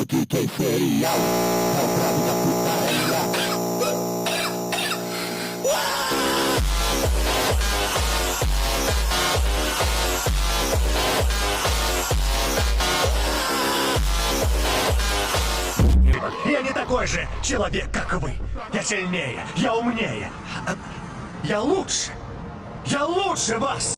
aqui tem ferial, é o brabo da putaria. Я не такой же человек, как вы. Я сильнее, я умнее. Я лучше. Я лучше вас.